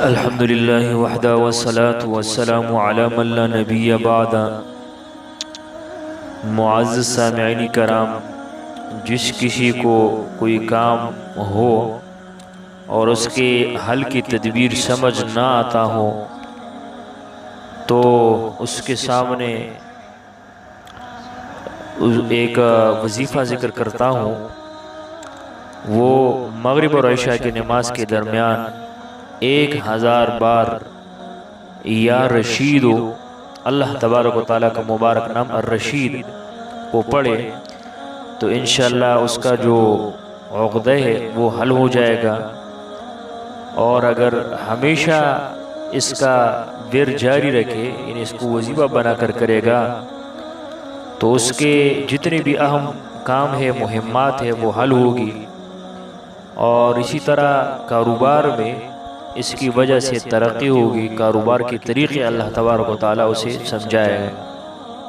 الحمدللہ وحدہ والصلاة والسلام علی من لا نبی بعد۔ معزز سامعین کرام، جس کسی کو کوئی کام ہو اور اس کے حل کی تدبیر سمجھ نہ آتا ہو تو اس کے سامنے ایک وظیفہ ذکر کرتا ہوں۔ وہ مغرب اور عشاء کی نماز کے درمیان 1000 بار یا رشیدو، اللہ تبارک و تعالیٰ کا مبارک نام الرشید کو پڑھے تو انشاءاللہ اس کا جو عقدہ ہے وہ حل ہو جائے گا۔ اور اگر ہمیشہ اس کا ورد جاری رکھے، یعنی اس کو وظیفہ بنا کر کرے گا تو اس کے جتنے بھی اہم کام ہے، مہمات ہے، وہ حل ہوگی۔ اور اسی طرح کاروبار میں اس کی وجہ سے ترقی ہوگی، کاروبار کے طریقے اللہ تبارک و تعالیٰ اسے سمجھائے گا۔